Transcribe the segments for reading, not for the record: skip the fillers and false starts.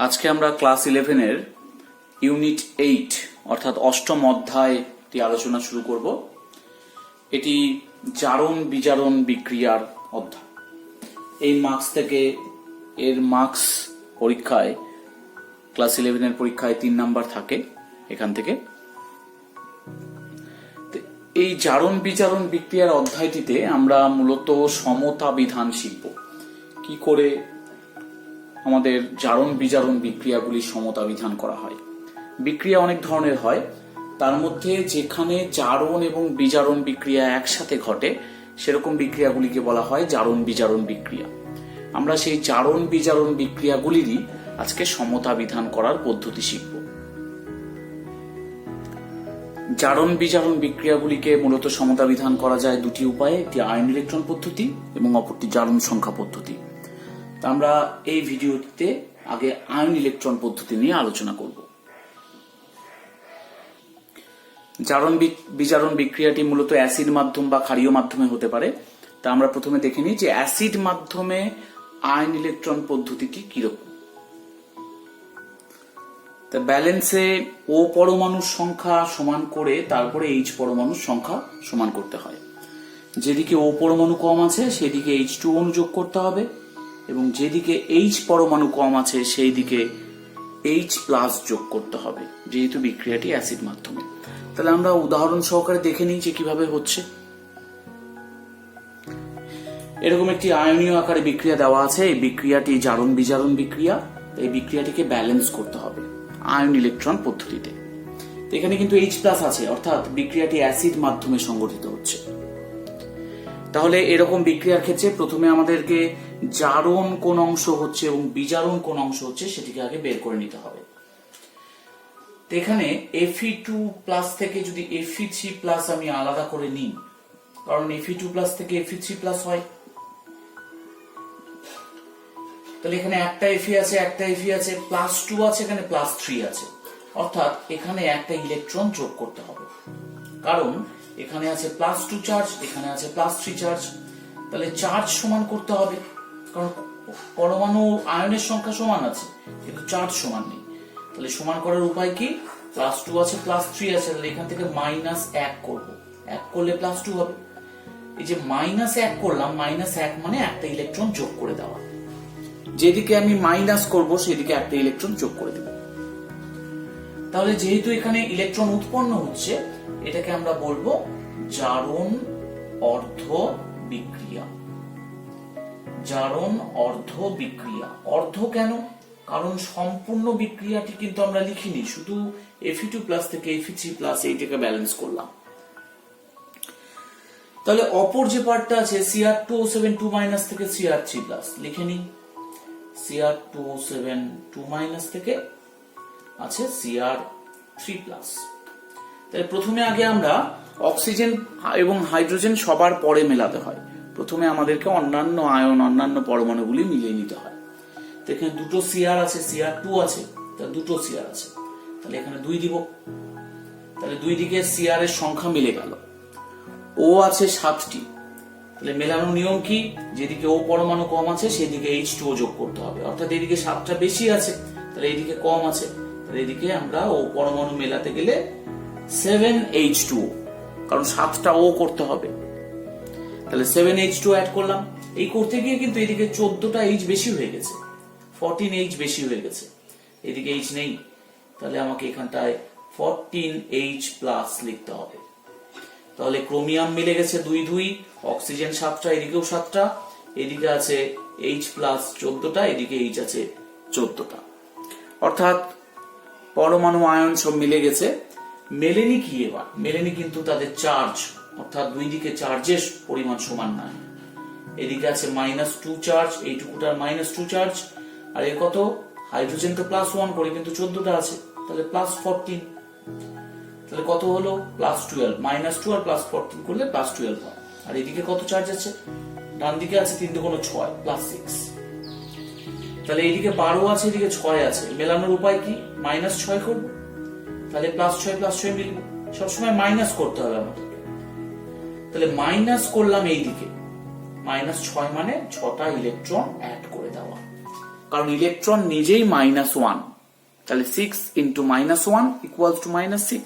আজকে আমরা class 11-এর unit 8 অর্থাৎ অষ্টম অধ্যায়টি আলোচনা শুরু করব। এটি জারণ বিজারণ বিক্রিয়ার অধ্যায়। এই মার্কস থেকে এর মার্কস পরীক্ষায় ক্লাস 11-এর পরীক্ষায় 3 নাম্বার থাকে এখান থেকে। এই জারণ বিজারণ বিক্রিয়ার অধ্যায়টিতে আমরা মূলত সমতা বিধান শিখব। কি করে আমাদের জারণ বিজারণ বিক্রিয়াগুলি সমতা বিধান করা হয়। বিক্রিয়া অনেক ধরনের হয়, তার মধ্যে যেখানে জারণ এবং বিজারণ বিক্রিয়া একসাথে ঘটে সেরকম বিক্রিয়াগুলিকে বলা হয় জারণ বিজারণ বিক্রিয়া। আমরা সেই জারণ বিজারণ বিক্রিয়াগুলিরই আজকে সমতা বিধান করার পদ্ধতি শিখব। জারণ বিজারণ বিক্রিয়াগুলিকে মূলত সমতা বিধান করা যায় দুটি উপায়ে, একটি আয়ন ইলেকট্রন পদ্ধতি এবং অপরটি জারণ সংখ্যা পদ্ধতি। আমরা এই ভিডিওতে আগে আয়ন ইলেকট্রন পদ্ধতি নিয়ে আলোচনা করব। জারণ বিজারণ বিক্রিয়াটি মূলত অ্যাসিড মাধ্যম বা ক্ষারীয় মাধ্যমে হতে পারে। তা আমরা প্রথমে দেখে নিই যে অ্যাসিড মাধ্যমে আয়ন ইলেকট্রন পদ্ধতিটি কিরকম। তা ব্যালেন্সে ও পরমাণুর সংখ্যা সমান করে তারপরে এইচ পরমাণুর সংখ্যা সমান করতে হয়। যেদিকে ও পরমাণু কম আছে সেদিকে H2 অণু যোগ করতে হবে এবং যেদিকে H পরমাণু কম আছে সেই দিকে H+ যোগ করতে হবে, যেহেতু বিক্রিয়াটি অ্যাসিড মাধ্যমে। তাহলে আমরা উদাহরণ সহকারে দেখে নিই যে কিভাবে হচ্ছে। এরকম একটি আয়নীয় আকারে বিক্রিয়া দেওয়া আছে। এই বিক্রিয়াটি জারণ বিজারণ বিক্রিয়া। এই বিক্রিয়াটিকে ব্যালেন্স করতে হবে আয়ন ইলেকট্রন পদ্ধতিতে। এখানে কিন্তু H+ আছে, অর্থাৎ বিক্রিয়াটি অ্যাসিড মাধ্যমে সংগঠিত হচ্ছে। তাহলে এরকম বিক্রিয়ার ক্ষেত্রে প্রথমে আমাদেরকে জারণ কোন অংশ হচ্ছে এবং বিজারণ কোন অংশ হচ্ছে সেটিকে আগে বের করে নিতে হবে। এখানে Fe2+ থেকে যদি Fe3+ আমি আলাদা করে নিই, কারণ Fe2+ থেকে Fe3+ হয়, তাহলে এখানে একটা Fe আছে, একটা Fe আছে, +2 আছে, এখানে +3 আছে, অর্থাৎ এখানে একটা ইলেকট্রন যোগ করতে হবে। কারণ এখানে আছে +2 চার্জ, এখানে আছে +3 চার্জ। তাহলে চার্জ সমান করতে হবে, কারণ পরমাণু আয়নের সংখ্যা সমান আছে কিন্তু চার্জ সমান নেই। তাহলে সমান করার উপায় কি? +2 আছে, +3 আছে, তাহলে এখান থেকে -1 করব। 1 করলে +2 হবে। এই যে -1 করলাম, -1 মানে একটা ইলেকট্রন যোগ করে দেওয়া। যেদিকে আমি মাইনাস করব সেদিকে একটা ইলেকট্রন যোগ করে দেব। তাহলে যেহেতু এখানে ইলেকট্রন উৎপন্ন হচ্ছে, এটাকে আমরা বলবো জারণ অর্ধ বিক্রিয়া। জারণ অর্ধ বিক্রিয়া। অর্ধ কেন? কারণ সম্পূর্ণ বিক্রিয়াটি কিন্তু আমরা লিখিনি, শুধু Fe2+ থেকে Fe3+ এইটাকে ব্যালেন্স করলাম। তাহলে অপর যে পার্টটা আছে Cr2O7 2- থেকে Cr3+ লিখে নিই। Cr2O7 2- থেকে আছে Cr3+। তাহলে প্রথমে আগে আমরা অক্সিজেন এবং হাইড্রোজেন সবার পরে মেলাতে হয়। প্রথমে আমাদেরকে অন্যান্য আয়ন, অন্যান্য পরমাণুগুলি মিলিয়ে নিতে হয়। তো এখানে দুটো Cr আছে, Cr2 আছে, তাহলে দুটো Cr আছে, তাহলে এখানে 2 দিব। তাহলে দুই দিকে Cr এর সংখ্যা মিলে গেল। ও আছে 7টি। তাহলে মেলানোর নিয়ম কি? যেদিকে ও পরমাণু কম আছে সেদিকে H2O যোগ করতে হবে, অর্থাৎ এদিকে 7টা বেশি আছে, তাহলে এদিকে কম আছে, তাহলে এদিকে আমরা ও পরমাণু মেলাতে গেলে 7H2O, কারণ 7টা ও করতে হবে। তাহলে 7H2O অ্যাড করলাম। এই করতে গিয়ে কিন্তু এদিকে 14টা H বেশি হয়ে গেছে, 14H বেশি হয়ে গেছে, এদিকে H নেই। তাহলে আমাকে এখানটায় 14H+ লিখতে হবে। তাহলে ক্রোমিয়াম মিলে গেছে 2 2, অক্সিজেন 7টা, এদিকেও 7টা, এদিকে আছে H+ 14টা, এদিকে H আছে 14টা, অর্থাৎ পরমাণু আয়ন সব মিলে গেছে। মেলেনি কি? এবার মেলেনি কিন্তু তাদের চার্জ, অর্থাৎ দুই দিকে চার্জের পরিমাণ সমান নয়। এদিকে আছে -2 চার্জ, এইটুকুটার -2 চার্জ, আর এর কত? হাইড্রোজেন তো +1 করে কিন্তু 14টা আছে, তাহলে +14। তাহলে কত হলো? +12। -2 আর +14 করলে +12 হয়। আর এদিকে কত চার্জ আছে? ডান দিকে আছে 3 × 6 +6। তাহলে এইদিকে 12 আছে, এদিকে 6 আছে। মেলানোর উপায় কি? -6 করব, তাহলে +6 মিলবে। সবসময় মাইনাস করতে হবে আমাদেরকে। তাহলে মাইনাস করলাম এইদিকে, -6 মানে 6টা ইলেকট্রন অ্যাড করে দেওয়া। কারণ ইলেকট্রন নিজেই -1, তাহলে 6 ইন্টু -1 ইকুয়ালস টু -6।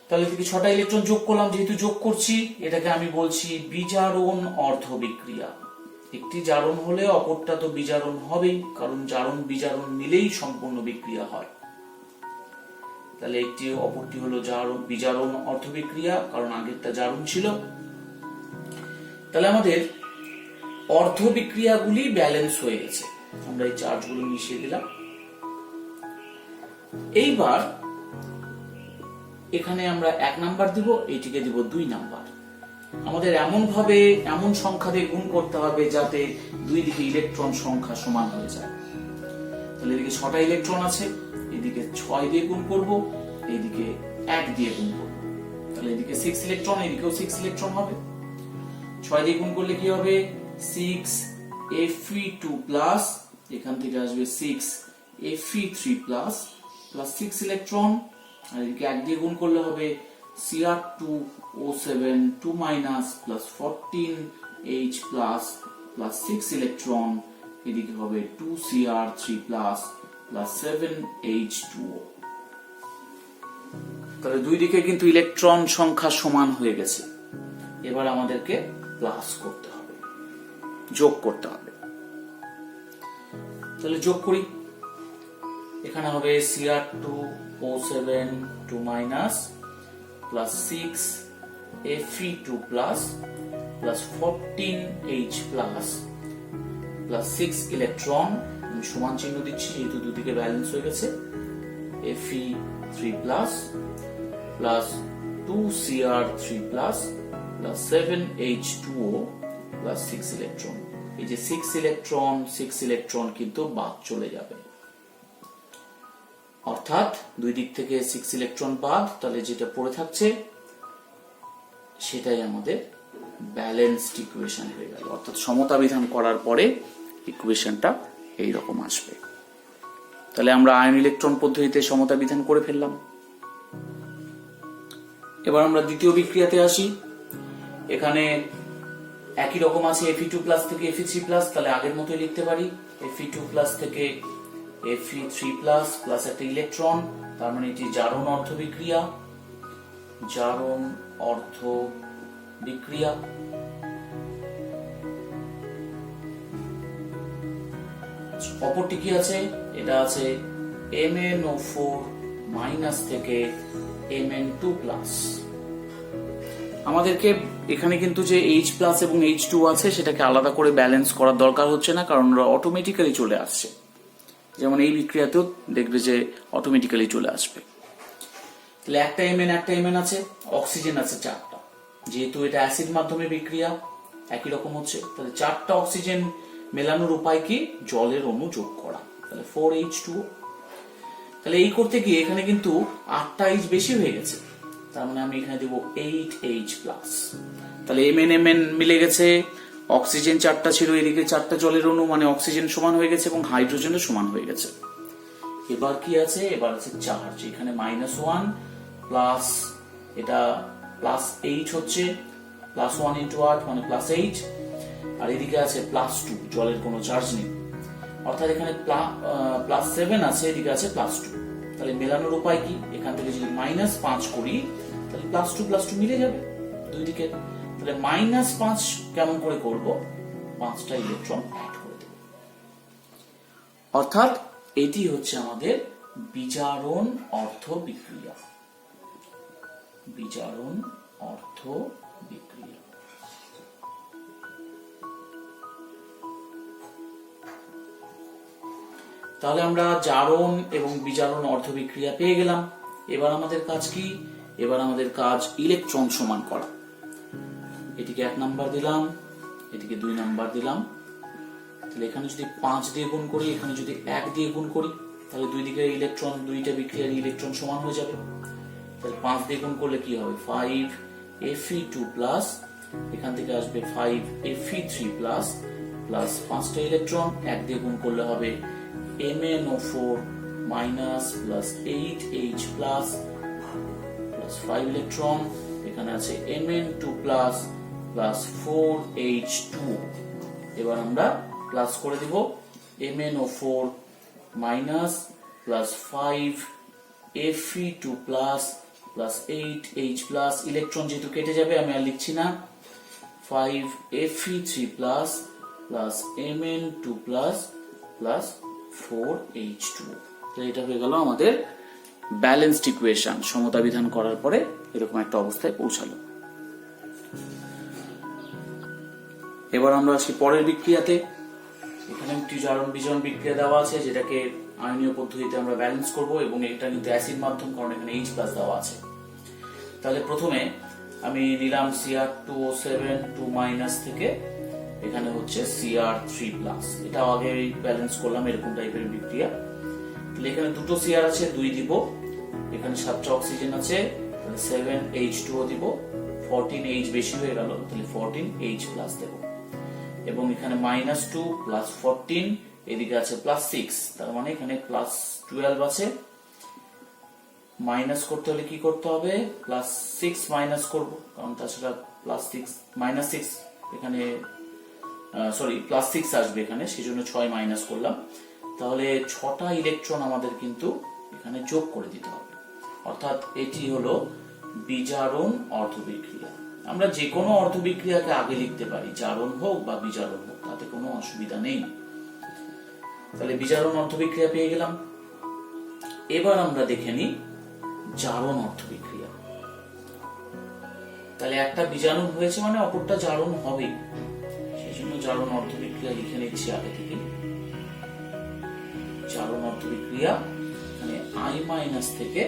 তাহলে এদিকে 6টা ইলেকট্রন যোগ করলাম, যেহেতু যোগ করছি এটাকে আমি বলছি বিজারণ অর্ধ বিক্রিয়া। একটি জারণ হলে অপরটা তো বিজারণ হবেই, কারণ জারণ বিজারণ মিলেই সম্পূর্ণ বিক্রিয়া হয়। তাহলে একটি অপরটি হলো বিজারণ অর্ধ বিক্রিয়া, কারণ আগেরটা জারণ ছিল। তাহলে আমাদের অর্ধ বিক্রিয়াগুলি ব্যালেন্স হয়ে গেছে, আমরা এই চার্জগুলো মিশিয়ে দিলাম। এইবার এখানে আমরা 1 নাম্বার দিব, এইটিকে দিব 2 নাম্বার। আমাদের এমন সংখ্যা দিয়ে গুণ করতে হবে যাতে দুই দিকে ইলেকট্রন সংখ্যা সমান হয়ে যায়। তাহলে এদিকে 6টা ইলেকট্রন আছে, এদিকে 6 দিয়ে গুণ করব, এইদিকে 1 দিয়ে গুণ করব। তাহলে এদিকে 6 ইলেকট্রন, এদিকেও 6 ইলেকট্রন হবে। 6 দিয়ে গুণ করলে কি হবে? 6 Fe2+, এখান থেকে আসবে 6 Fe3+, প্লাস 6 ইলেকট্রন, আর এদিকে 1 দিয়ে গুণ করলে হবে Cr2O7 2- plus 14H+, plus 6 electron, এদিকে হবে 2Cr3+, প্লাস 7H2O। তাহলে দুই দিকে কিন্তু ইলেকট্রন সংখ্যা সমান হয়ে গেছে। এবার আমাদেরকে প্লাস করতে হবে, যোগ করতে হবে। তাহলে যোগ করি, এখানে হবে Cr2O7 2- plus 6 Fe2+, plus 14H+, plus 6 electron, আমি সমান চিহ্ন দিচ্ছি যেহেতু দুদিকে ব্যালেন্স হয়ে গেছে, Fe3+, plus 2Cr3+, plus 7H2O, plus 6 electron. এই যে 6 ইলেকট্রন কিন্তু বাদ চলে যাবে, অর্থাৎ দুই দিক থেকে 6 ইলেকট্রন বাদ, তাহলে যেটা পড়ে থাকছে সেটাই আমাদের ব্যালেন্সড ইকুয়েশন হয়ে গেল। অর্থাৎ সমতা বিধান করার পরে ইকুয়েশনটা এইরকম আসবে। তাহলে আমরা আয়ন ইলেকট্রন পদ্ধতিতে সমতা বিধান করে ফেললাম। এবার আমরা দ্বিতীয় বিক্রিয়াতে আসি। এখানে একই রকম আছে Fe2+ থেকে Fe3+, তাহলে আগের মতোই লিখতে পারি Fe2+ থেকে Fe3+, প্লাস একটা ইলেকট্রন, তার মানে এটি জারণ অর্ধ বিক্রিয়া, জারণ অর্ধ বিক্রিয়া। অপরটি কি আছে? এটা আছে MnO4- থেকে Mn2+। আমাদেরকে এখানে কিন্তু যে H+ এবং H2 আছে সেটাকে আলাদা করে ব্যালেন্স করার দরকার হচ্ছে না, কারণ ওরা অটোমেটিক্যালি চলে আসছে। যেমন এই বিক্রিয়াতেও দেখবে যে অটোমেটিক্যালি চলে আসবে। তাহলে একটা Mn আছে, অক্সিজেন আছে 4টা, যেহেতু এটা অ্যাসিড মাধ্যমে বিক্রিয়া একই রকম হচ্ছে, তাহলে 4টা অক্সিজেন মেলানোর উপায় কি? জলের অণু যোগ করা, তাহলে 4H2O। তাহলে এই করতে গিয়ে এখানে কিন্তু 8টা H বেশি হয়ে গেছে, তার মানে আমি এখানে দেব 8H+। তাহলে Mn মিলে গেছে, অক্সিজেন 4টা ছিল, এদিকে 4টা জলের অণু, মানে অক্সিজেন সমান হয়ে গেছে এবং হাইড্রোজেনও সমান হয়ে গেছে। এবার কি আছে? এবার আছে চার্জ। এখানে -1 প্লাস এটা প্লাস H হচ্ছে, +1 × 8 মানে +8, আর এদিকে আছে +2, জলের কোনো চার্জ নেই, অর্থাৎ এখানে +7 আছে, এদিকে আছে +2। তাহলে মেলানোর উপায় কি? এখান থেকে যদি -5 করি তাহলে +2 মিলে যাবে দুই দিকে। তাহলে -5 কেমন করে করব? 5টা ইলেকট্রন অ্যাড করে দেব। অর্থাৎ এটি হচ্ছে আমাদের বিজারণ অর্ধ বিক্রিয়া। বিজারণ অর্ধ বিক্রিয়া। তাহলে আমরা জারণ এবং বিজারণ অর্ধ বিক্রিয়া পেয়ে গেলাম। এবার আমাদের কাজ কি? এবার আমাদের কাজ ইলেকট্রন সমান করা। এটিকে 1 নাম্বার দিলাম, এটিকে 2 নাম্বার দিলাম। তাহলে এখানে যদি 5 দিয়ে গুণ করি, এখানে যদি 1 দিয়ে গুণ করি, তাহলে দুই দিকের ইলেকট্রন, দুইটা বিক্রিয়ার ইলেকট্রন সমান হয়ে যাবে। তাহলে 5 দিয়ে গুণ করলে কি হবে? 5 Fe2+, এখান থেকে আসবে 5 Fe3+, প্লাস 5টা ইলেকট্রন। 1 দিয়ে গুণ করলে হবে MnO4- plus 8H+, plus 5 electron, এখানে আছে Mn2+, প্লাস 4H2। এবার আমরা প্লাস করে দিব MnO4 minus plus 5 Fe2 plus plus 8H plus, electron যেহেতু কেটে যাবে আমি আর লিখছি না, 5 Fe3 plus plus Mn2 plus plus 4H2। তো এটা হয়ে গেল আমাদের ব্যালেন্সড ইকুয়েশন। সমতা বিধান করার পরে এরকম একটা অবস্থায় পৌঁছালো। এবার আমরা আসি পরের বিক্রিয়াতে। এখানে একটি জারণ বিজারণ বিক্রিয়া দেওয়া আছে, যেটাকে আয়নীয় পদ্ধতিতে আমরা ব্যালেন্স করব, এবং এটা কিন্তু অ্যাসিড মাধ্যম, কারণ এখানে H+ দেওয়া আছে। তাহলে প্রথমে আমি নিলাম Cr2O7 2- থেকে এখানে হচ্ছে Cr3+, এটা আগে ব্যালেন্স করলাম, এরকম টাইপের বিক্রিয়া। তাহলে এখানে দুটো Cr আছে, 2 দিব, এখানে 7টা অক্সিজেন আছে, তাহলে 7H2O দিব, 14H বেশি হয়ে গেল, তাহলে 14H+ দেব, এবং এখানে -2 প্লাস 14, এদিকে আছে +6, তার মানে এখানে +12 আছে। মাইনাস করতে হলে কি করতে হবে, +6 মাইনাস করব, কারণ তাছাড়া -6 এখানে +6 আসবে এখানে, সেজন্য 6 মাইনাস করলাম। তাহলে 6টা ইলেকট্রন আমাদের কিন্তু এখানে যোগ করে দিতে হবে, অর্থাৎ এটি হলো বিজারণ অর্ধবিক্রিয়া। আমরা যে কোনো অর্ধবিক্রিয়াকে আগে লিখতে পারি, জারণ হোক বা বিজারণ হোক, তাতে কোনো অসুবিধা নেই। তাহলে বিজারণ অর্ধবিক্রিয়া পেয়ে গেলাম। এবার আমরা দেখে নিই জারণ অর্ধবিক্রিয়া। তাহলে একটা বিজারণ হয়েছে মানে অপরটা জারণ হবে, সেজন্য জারণ অর্ধবিক্রিয়া লিখে নিচ্ছি আগে থেকে। জারণ অর্ধবিক্রিয়া মানে I- থেকে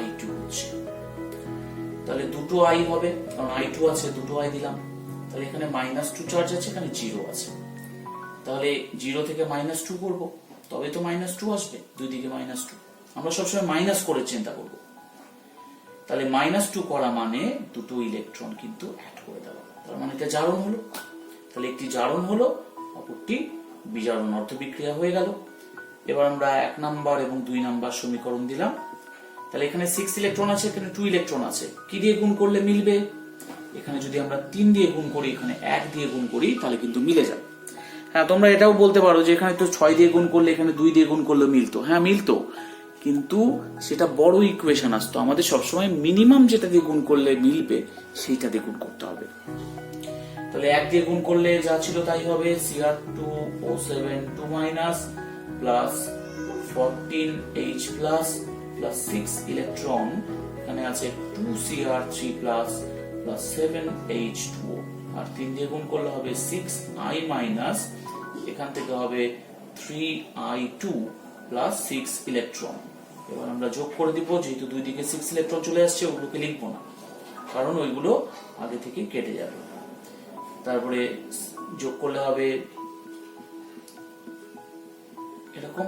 I2 হচ্ছে, তাহলে দুটো I হবে, কারণ I2 আছে, দুটো I দিলাম। তাহলে এখানে -2 চার্জ আছে, এখানে 0 আছে, তাহলে 0 থেকে -2 করব, তবে তো -2 আসবে, দুই দিকে -2। আমরা সবসময় মাইনাস করে চিন্তা করব। তাহলে -2 করা মানে দুটো ইলেকট্রন কিন্তু অ্যাড করে দেওয়া, তার মানে এটা জারণ হলো। তাহলে একটি জারণ হলো, অপরটি বিজারণ অর্ধবিক্রিয়া হয়ে গেল। এবার আমরা 1 নাম্বার এবং 2 নাম্বার সমীকরণ দিলাম। তাহলে এখানে 6 ইলেকট্রন আছে, এখানে 2 ইলেকট্রন আছে, কি দিয়ে গুণ করলে মিলবে? এখানে যদি আমরা 3 দিয়ে গুণ করি, এখানে 1 দিয়ে গুণ করি, তাহলে কিন্তু মিলে যাবে। হ্যাঁ, তোমরা এটাও বলতে পারো যে এখানে তো 6 দিয়ে গুণ করলে, এখানে 2 দিয়ে গুণ করলে মিলতো। হ্যাঁ, মিলতো, কিন্তু সেটা বড় ইকুয়েশন আসতো। আমাদের সবসময় মিনিমাম যেটা দিয়ে গুণ করলে মিলবে সেইটা দিয়ে গুণ করতে হবে। তাহলে 1 দিয়ে গুণ করলে যা ছিল তাই হবে, Cr2O7 2- plus 14H plus 6 electron, এখানে আছে 2Cr3 প্লাস 7H2O, আর 3 দিয়ে গুণ করলে হবে 6I-, এখান থেকে হবে 3I2 প্লাস 6 ইলেকট্রন। এবার আমরা যোগ করে দিব, যেহেতু দুই দিকে 6 ইলেকট্রন চলে আসছে, ওগুলোকে লিখবো না, কারণ ওইগুলো আগে থেকে কেটে যাবে। তারপরে যোগ করলে হবে এরকম,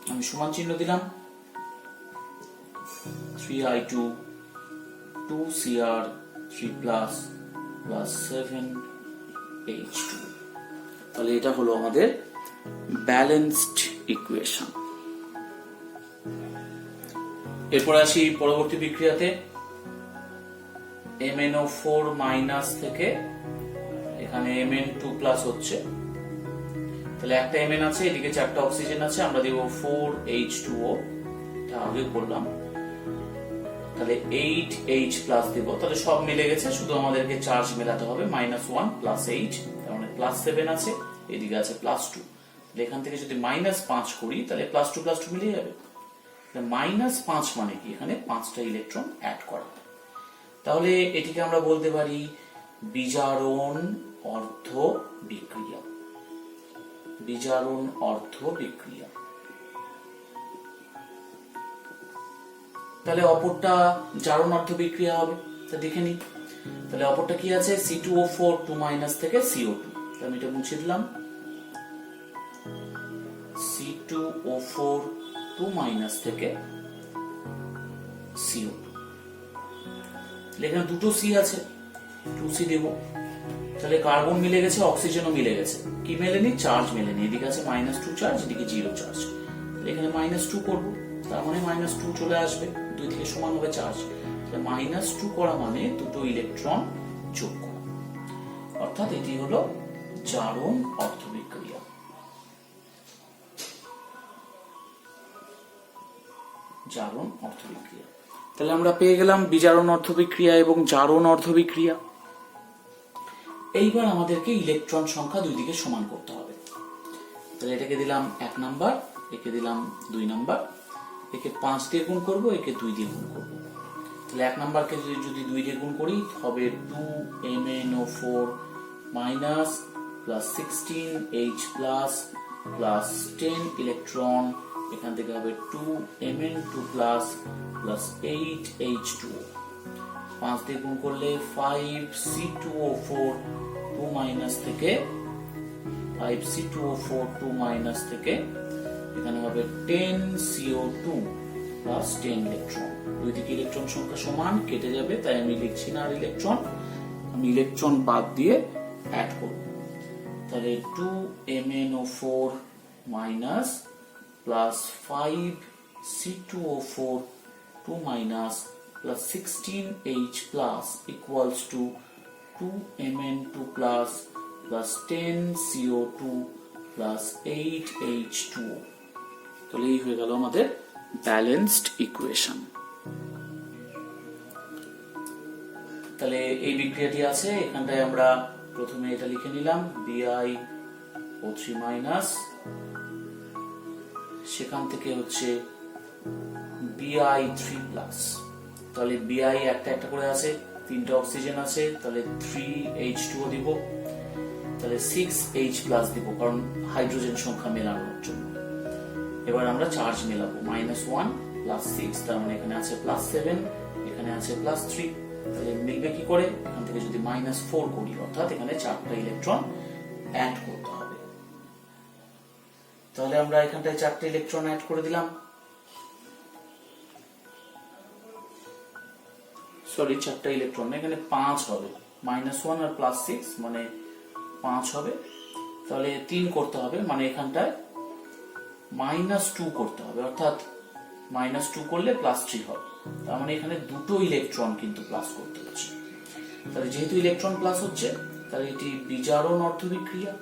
আমি সমান চিহ্ন দিলাম, 3I2 2Cr3 প্লাস 7H2। তাহলে এটা হলো আমাদের ব্যালেন্সড ইকুয়েশন। এরপর আসি পরবর্তী বিক্রিয়াতে। MnO4- থেকে এখানে Mn2+ হচ্ছে, তাহলে একটা Mn আছে, এদিকে 4টা অক্সিজেন আছে, আমরা দিব 4H2O, এটা আগে করলাম। তাহলে 8H+ দিব, তাহলে সব মিলে গেছে, শুধু আমাদেরকে চার্জ মেলাতে হবে, -1 প্লাস 8, তার মানে +7 আছে, এদিকে আছে +2। তাহলে এখান থেকে যদি -5 করি, তাহলে +2 মিলে যাবে। -5 মানে কি, এখানে 5টা ইলেকট্রন অ্যাড করা। তাহলে এটিকে আমরা বলতে পারি বিজারণ অর্ধ বিক্রিয়া। বিজারণ অর্ধ বিক্রিয়া। তাহলে অপরটা জারণ অর্ধ বিক্রিয়া হবে, তা দেখে নিই। তাহলে অপরটা কি আছে, C2O4 2- থেকে CO2, আমি এটা মুছে দিলাম, C2O4 2- থেকে CO2। এখানে দুটো C আছে, 2C দেব। তাহলে কার্বন মিলে গেছে, অক্সিজেনও মিলে গেছে, কি মেলেনি, চার্জ মেলেনি, এদিকে আছে -2 চার্জ, এদিকে 0 চার্জ। এখানে -2 করব, তার মানে -2 চলে আসবে, দুই দিকে সমান হবে চার্জ। -2 করা মানে দুটো ইলেকট্রন যোগ করা, অর্থাৎ এটি হলো জারণ অর্ধবিক্রিয়া। জারণ অর্ধবিক্রিয়া। তাহলে আমরা পেয়ে গেলাম বিজারণ অর্ধবিক্রিয়া এবং জারণ অর্ধবিক্রিয়া। এইবার আমাদেরকে ইলেকট্রন সংখ্যা দুই দিকে সমান করতে হবে। তাহলে এটাকে দিলাম 1 নাম্বার, একে দিলাম 2 নাম্বার, একে 5 দিয়ে গুণ করব, একে 2 দিয়ে গুণ করব। তাহলে 1 নাম্বারকে যদি 2 দিয়ে গুণ করি হবে 2MnO4 minus plus 16H plus plus 10 electron, এখান থেকে হবে 2Mn2 প্লাস প্লাস 8H2O। 5 দিয়ে গুণ করলে 5C2O4 2 মাইনাস থেকে 5C2O4 2 মাইনাস থেকে এখানে হবে 10CO2 প্লাস 10 ইলেকট্রন। দুই দিকে ইলেকট্রন সংখ্যা সমান, কেটে যাবে, তাই আমি লিখছি না আর ইলেকট্রন, আমি ইলেকট্রন বাদ দিয়ে অ্যাড করব। তাহলে 2MnO4 minus plus 5C2O4 2 minus plus 16H plus equals to 2Mn2 plus plus 10CO2 plus 8H2O। তাহলে এই হয়ে গেল আমাদের ব্যালেন্সড ইকুয়েশন। তাহলে এই বিক্রিয়াটি আছে, এখানটায় আমরা প্রথমে এটা লিখে নিলাম BiO3 মাইনাস, সেখান থেকে হচ্ছে Bi3 প্লাস। তাহলে Bi একটা একটা করে আছে, 3টে অক্সিজেন আছে, তাহলে 3H2O দিব, তাহলে 6H প্লাস দিব কারণ হাইড্রোজেন সংখ্যা মেলানোর জন্য। এবার আমরা চার্জ মেলাবো, -1 প্লাস 6, তার মানে এখানে আছে +7, এখানে আছে +3, তাহলে মিলবে কি করে? এখান থেকে যদি -4 করি, অর্থাৎ এখানে 4টা ইলেকট্রন অ্যাড করতে হবে। তাহলে আমরা এখানটায় 4টা ইলেকট্রন অ্যাড করে দিলাম, সরি 4টা ইলেকট্রন, এখানে 5 হবে, -1 আর +6 মানে 5 হবে। তাহলে 3 করতে হবে, মানে এখানটায় -2 করতে হবে, অর্থাৎ -2 করলে +3 হবে, তার মানে এখানে দুটো ইলেকট্রন কিন্তু প্লাস করতে হচ্ছে। তাহলে যেহেতু ইলেকট্রন প্লাস হচ্ছে, তাহলে এটি বিজারণ অর্ধবিক্রিয়া।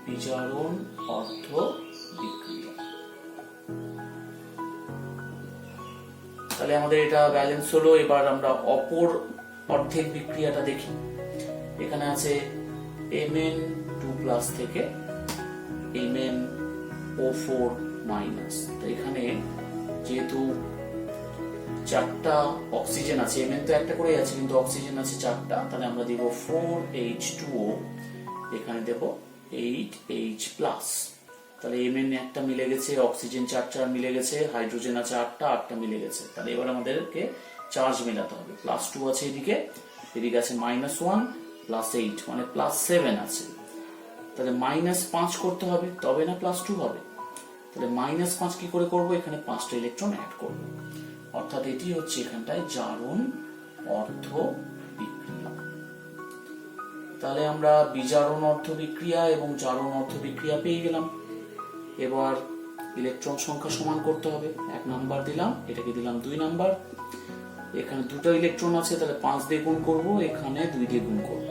বিজারণ অর্ধবিক্রিয়া। তাহলে আমাদের এটা ব্যালেন্স হলো। এবার আমরা অপর অর্ধেক বিক্রিয়াটা দেখি। এখানে আছে Mn2 প্লাস থেকে MnO4 মাইনাস। তো এখানে যেহেতু 4টা অক্সিজেন আছে, Mn তো একটা করে আছে কিন্তু অক্সিজেন আছে 4টা, তাহলে আমরা দিব 4H2O, এখানে দেব 8H প্লাস। তাহলে Mn একটা মিলে গেছে, অক্সিজেন 4 মিলে গেছে, হাইড্রোজেন আছে 8টা মিলে গেছে। তাহলে এবার আমাদেরকে চার্জ মেলাতে হবে। +2 আছে এদিকে, এদিকে আছে -1 প্লাস 8 মানে +7 আছে। তাহলে -5 করতে হবে, তবে না +2 হবে। তাহলে -5 কি করে করব? এখানে 5টা ইলেকট্রন অ্যাড করব, অর্থাৎ এটি হচ্ছে এখানটায় জারণ অর্ধবিক্রিয়া। তাহলে আমরা বিজারণ অর্ধবিক্রিয়া এবং জারণ অর্ধবিক্রিয়া পেয়ে গেলাম। এবার ইলেকট্রন সংখ্যা সমান করতে হবে। 1 নাম্বার দিলাম, এটাকে দিলাম 2 নাম্বার, এখানে দুটো ইলেকট্রন আছে, তাহলে 5 দিয়ে গুণ করব, এখানে 2 দিয়ে গুণ করব,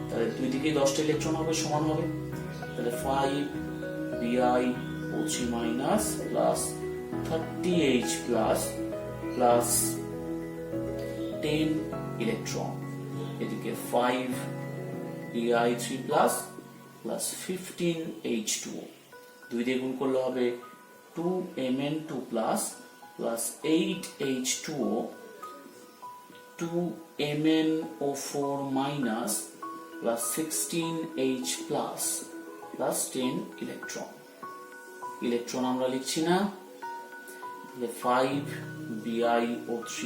তাহলে দুই দিকে 10টা ইলেকট্রন হবে, সমান হবে। তাহলে 5 BiO3 minus plus 30H plus plus 10 electron, এদিকে 5 Bi3 প্লাস প্লাস 15H2O, 2 দিয়ে গুণ করলে হবে 2Mn2 plus plus 8H2O, 2MnO4 minus plus 16H plus plus 10 electron. Electron আমরা লিখছি না, তাহলে 5 BiO3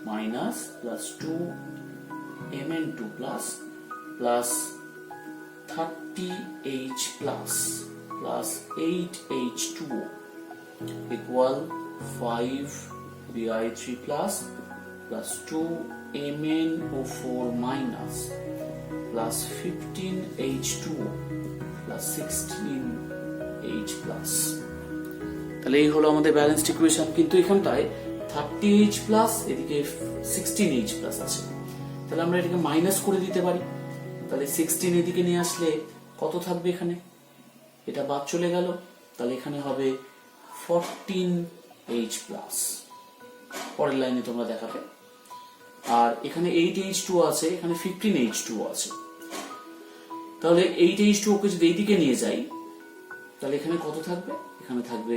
minus plus 2Mn2 plus plus 30H plus plus 8H2O equal 5 Bi3 plus plus 2MnO4 minus plus 15H2O plus 16H plus। তাহলে এই হলো আমাদের balanced equation, কিন্তু এখানটায় 30H প্লাস এদিকে 16H প্লাস আছে, তাহলে আমরা এটাকে মাইনাস করে দিতে পারি। তাহলে 16 এদিকে নিয়ে আসলে কত থাকবে এখানে, এটা বাদ চলে গেল, তাহলে এখানে হবে 14H+। পরের লাইনে তোমরা দেখাবে। আর এখানে 8H2 আছে, এখানে 15H2 আছে, তাহলে 8H2 কে যদি এইদিকে নিয়ে যাই তাহলে এখানে কত থাকবে, এখানে থাকবে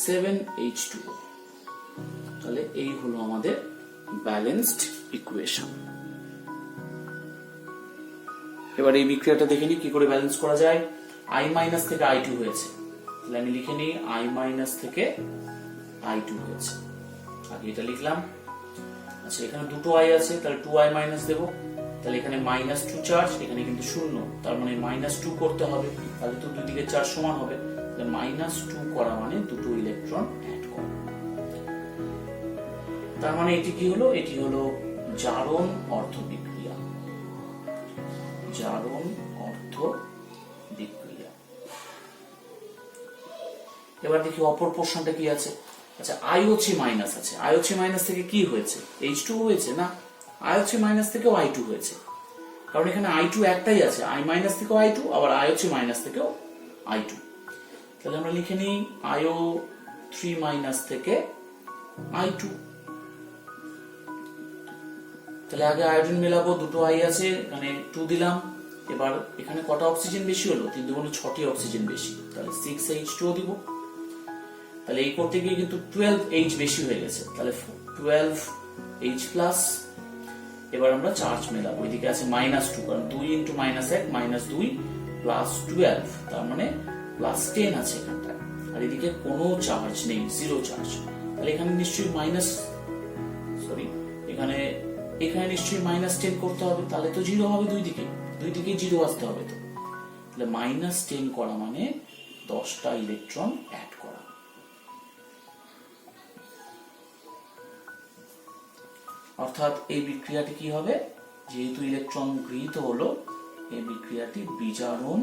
7H2। তাহলে এই হলো আমাদের ব্যালেন্সড ইকুয়েশন। এবার এই বিক্রিয়াটা দেখে নিই কি করে ব্যালেন্স করা যায়। I মাইনাস থেকে I2 হয়েছে, তাহলে আমি লিখে নিই I মাইনাস থেকে I2 হয়েছে, আগে এটা লিখলাম। আচ্ছা এখানে দুটো I আছে, তাহলে 2I মাইনাস দেবো, তাহলে এখানে -2 চার্জ, এখানে কিন্তু 0, তার মানে -2 করতে হবে, তাহলে তো দুই দিকে চার্জ সমান হবে, তাহলে -2 করা মানে দুটো ইলেকট্রন অ্যাড করা। তার মানে এটি কি হলো, এটি হলো জারণ অর্ধ বিক্রিয়া। জারণ অর্ধ বিক্রিয়া। এবার দেখি অপর পোর্শনটা কি আছে। আচ্ছা IOC মাইনাস আছে, IOC মাইনাস থেকে কি হয়েছে, H2 হয়েছে না, IOC মাইনাস থেকেও I2 হয়েছে, কারণ এখানে I2 একটাই আছে, I মাইনাস থেকেও I2, আবার IOC মাইনাস থেকেও I2। তাহলে আমরা লিখে নিই IO3 মাইনাস থেকে I2। তাহলে আগে আয়োডিন মেলাবো, দুটো I আছে, এখানে 2 দিলাম। এবার এখানে কটা অক্সিজেন বেশি হলো, 3 দুগুণে 6টি অক্সিজেন বেশি, তাহলে 6H2 দিব। তাহলে এই করতে গিয়ে কিন্তু 12H বেশি হয়ে গেছে, তাহলে 12H+। এবার আমরা চার্জ মেলাবো, এদিকে আছে -2, কারণ 2 × -1 -2 + 12, তার মানে +10 আছে এখানটা, আর এদিকে কোনো চার্জ নেই, 0 চার্জ। তাহলে এখানে নিশ্চয়ই এখানে নিশ্চয়ই -10 করতে হবে, তাহলে তো 0 হবে, দুই দিকে 0 আসতে হবে। তো তাহলে -10 করা মানে 10টা ইলেকট্রন অ্যাড করা। অর্থাৎ এই বিক্রিয়াটি কি হবে, যেহেতু ইলেকট্রন গৃহীত হলো, এই বিক্রিয়াটি বিজারণ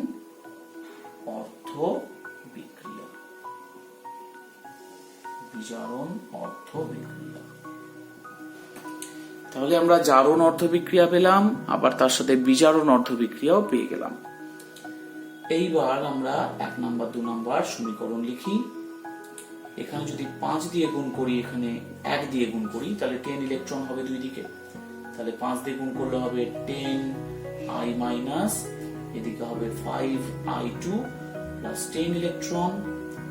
অর্ধ বিক্রিয়া। বিজারণ অর্ধ বিক্রিয়া। তাহলে আমরা জারণ অর্ধ বিক্রিয়া পেলাম, আবার তার সাথে বিজারণ অর্ধ বিক্রিয়াও পেয়ে গেলাম। এইবার আমরা 1 নাম্বার 2 নাম্বার সমীকরণ লিখি। এখানে যদি 5 দিয়ে গুণ করি, এখানে 1 দিয়ে গুণ করি, তাহলে 10 ইলেকট্রন হবে দুই দিকে, তাহলে 5 দিয়ে গুণ করলে হবে 10I মাইনাস, এদিকে হবে 5I2 প্লাস 10 ইলেকট্রন,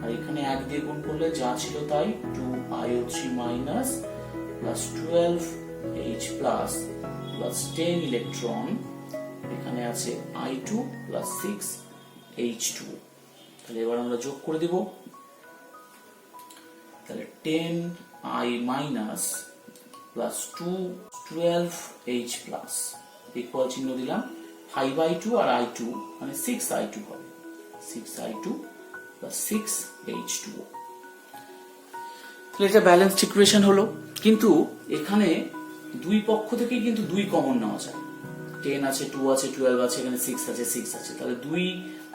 আর এখানে 1 দিয়ে গুণ করলে যা ছিল তাই, 2IO3 minus plus 12H plus 10 electron, এখানে আছে I2 প্লাস 6H2। তাহলে এবার আমরা যোগ করে দিব, তাহলে 10I minus plus 12H plus equal চিহ্ন দিলাম, 5I2 আর I2 মানে 6I2 হবে, 6I2 প্লাস 6H2। তাহলে এটা ব্যালেন্সড ইকুয়েশন হলো। কিন্তু এখানে দুই পক্ষ থেকেই কিন্তু 2 কমন নেওয়া যায়, 10 আছে, 2 আছে, 12 আছে, এখানে 6 আছে, 6 আছে, তাহলে দুই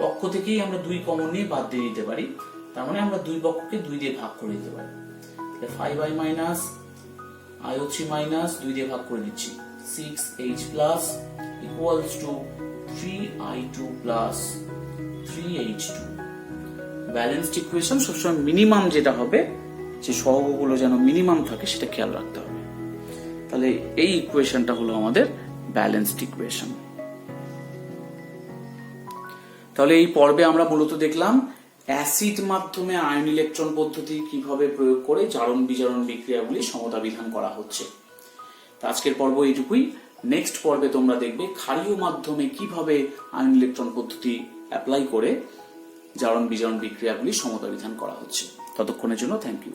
পক্ষ থেকেই আমরা 2 কমন নিয়ে বাদ দিয়ে দিতে পারি, তার মানে আমরা দুই পক্ষকে 2 দিয়ে ভাগ করে দিতে পারি। তাহলে 5I মাইনাস IO3 মাইনাস 2 দিয়ে ভাগ করে দিচ্ছি, 6H plus equals to 3I2 plus 3H2। Balanced equation সবসময় মিনিমাম যেটা হবে, যে সহগগুলো যেন মিনিমাম থাকে সেটা খেয়াল রাখতে হবে। তাহলে এই ইকুয়েশনটা হলো আমাদের ব্যালেন্সড ইকুয়েশন। তাহলে এই পর্বে আমরা মূলত দেখলাম অ্যাসিড মাধ্যমে আয়ন ইলেকট্রন পদ্ধতি কিভাবে প্রয়োগ করে জারণ বিজারণ বিক্রিয়াগুলি সমতা বিধান করা হচ্ছে। আজকের পর্ব এইটুকুই। নেক্সট পর্বে তোমরা দেখবে ক্ষারীয় মাধ্যমে কিভাবে আয়ন ইলেকট্রন পদ্ধতি অ্যাপ্লাই করে জারণ বিজারণ বিক্রিয়াগুলি সমতা বিধান করা হচ্ছে। ততক্ষণের জন্য থ্যাংক ইউ।